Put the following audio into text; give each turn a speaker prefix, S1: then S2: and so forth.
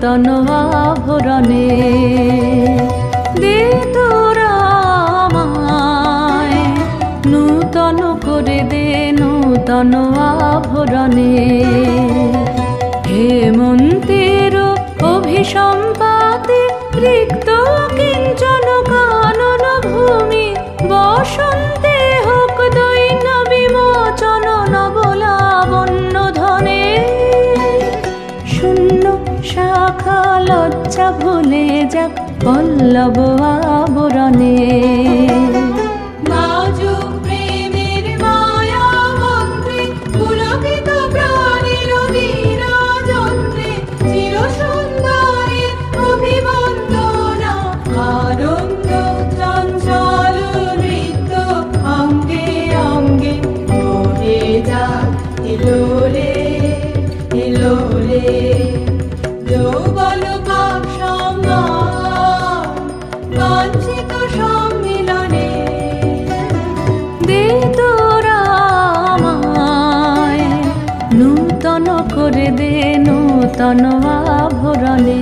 S1: নূতন আভরণে। দে তোরা আমায় নূতন করে দে নূতন আভরণে। হেমন্তের অভিসম্পাতে রিক্ত কিঞ্চন কানন ভূমি, বসন্তে হোক দৈন্য বিমোচন নবলাবণ্য ধনে। শূন্য শাখা লজ্জা ভুলে যাক পল্লব আবরণে। দে তোরা আমায় নূতন করে দে নূতন আভরণে।